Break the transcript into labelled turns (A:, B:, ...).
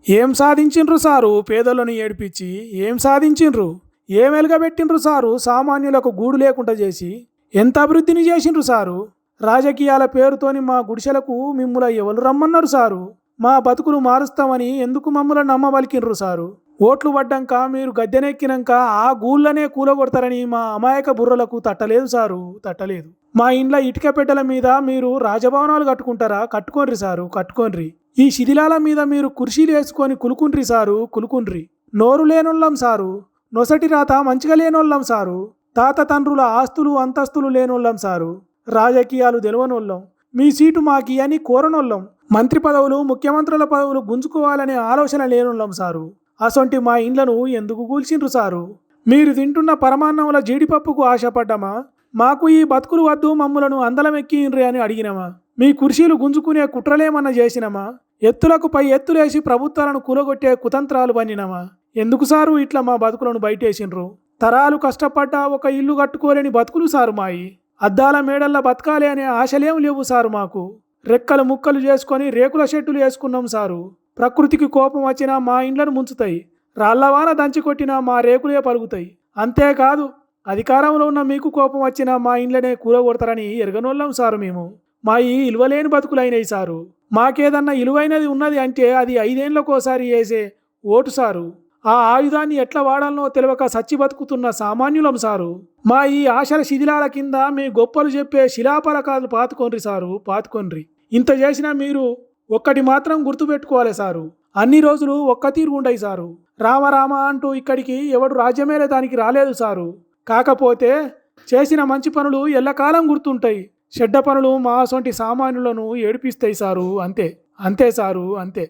A: ఏం సాధించిండ్రు సారు పేదలను ఏడిపించి? ఏం సాధించిండ్రు? ఏం వెలగబెట్టిండ్రు సారు సామాన్యులకు గూడు లేకుండా చేసి? ఎంత అభివృద్ధిని చేసిండ్రు సారు? రాజకీయాల పేరుతోని మా గుడిసెలకు మిమ్ముల ఎవరు రమ్మన్నారు సారు? మా బతుకులు మారుస్తామని ఎందుకు మమ్మల్ని నమ్మబలికిండ్రు సారు? ఓట్లు పడ్డాక మీరు గద్దెనెక్కినాక ఆ గూళ్ళనే కూలగొడతారని మా అమాయక బుర్రలకు తట్టలేదు సారు, తట్టలేదు. మా ఇండ్ల ఇటుక పెట్టెల మీద మీరు రాజభవనాలు కట్టుకుంటారా? కట్టుకోండ్రి సారు, కట్టుకోండ్రి. ఈ శిథిలాల మీద మీరు కుర్చీలు వేసుకొని కులుకుండ్రి సారు, కులుకుండ్రి. నోరు లేనోళ్ళం సారు, నొసటి రాత మంచిగా లేనోళ్ళం సారు, తాత తండ్రుల ఆస్తులు అంతస్తులు లేనోళ్ళం సారు, రాజకీయాలు తెలవనోళ్ళం. మీ సీటు మాకి అని కోరనోళ్ళం. మంత్రి పదవులు ముఖ్యమంత్రుల పదవులు గుంజుకోవాలనే ఆలోచన లేనోళ్ళం సారు. అసొంటి మా ఇండ్లను ఎందుకు కూల్చిండ్రు సారు? మీరు తింటున్న పరమాన్నముల జీడిపప్పుకు ఆశపడ్డామా? మాకు ఈ బతుకులు వద్దు, మమ్ములను అందలమెక్కిండ్రి అని అడిగినమా? మీ కుర్చీలు గుంజుకునే కుట్రలేమన్నా చేసినమా? ఎత్తులకు పై ఎత్తులేసి ప్రభుత్వాలను కూలగొట్టే కుతంత్రాలు పన్నినమా? ఎందుకు సారు ఇట్లా మా బతుకులను బయటేసిండ్రు? తరాలు కష్టపడ్డా ఒక ఇల్లు కట్టుకోలేని బతుకులు సారు మాయి. అద్దాల మేడల్లా బతకాలి అనే ఆశలేం లేవు సారు మాకు. రెక్కలు ముక్కలు చేసుకొని రేకుల షెడ్డులు వేసుకున్నాం సారు. ప్రకృతికి కోపం వచ్చినా మా ఇండ్లను ముంచుతాయి, రాళ్లవాన దంచి కొట్టినా మా రేకులే పలుగుతాయి. అంతేకాదు, అధికారంలో ఉన్న మీకు కోపం వచ్చినా మా ఇండ్లనే కూలగొడతారని ఎరగనోళ్ళం సారు మేము. మా ఈ ఇలువలేని బతుకులైనవి సారు. మాకేదన్నా ఇలువైనది ఉన్నది అంటే అది 5 ఏళ్లకోసారి వేసే ఓటు సారు. ఆ ఆయుధాన్ని ఎట్లా వాడాలనో తెలియక సచ్చి బతుకుతున్న సామాన్యులం సారు. మా ఈ ఆశల శిథిలాల కింద మీ గొప్పలు చెప్పే శిలాపలకాలు పాతుకొండ్రి సారు, పాతుకొండ్రి. ఇంత చేసినా మీరు ఒక్కటి మాత్రం గుర్తుపెట్టుకోవాలి సారు, అన్ని రోజులు ఒక్క తీరు ఉండయి సారు. రామ రామ అంటూ ఇక్కడికి ఎవడు రాజ్యమేలే దానికి రాలేదు సారు. కాకపోతే చేసిన మంచి పనులు ఎల్లకాలం గుర్తుంటాయి. చెడ్డ పనులు మా సొంటి సామాన్యులను ఏడిపిస్తాయి సారు. అంతే, అంతే సారు, అంతే.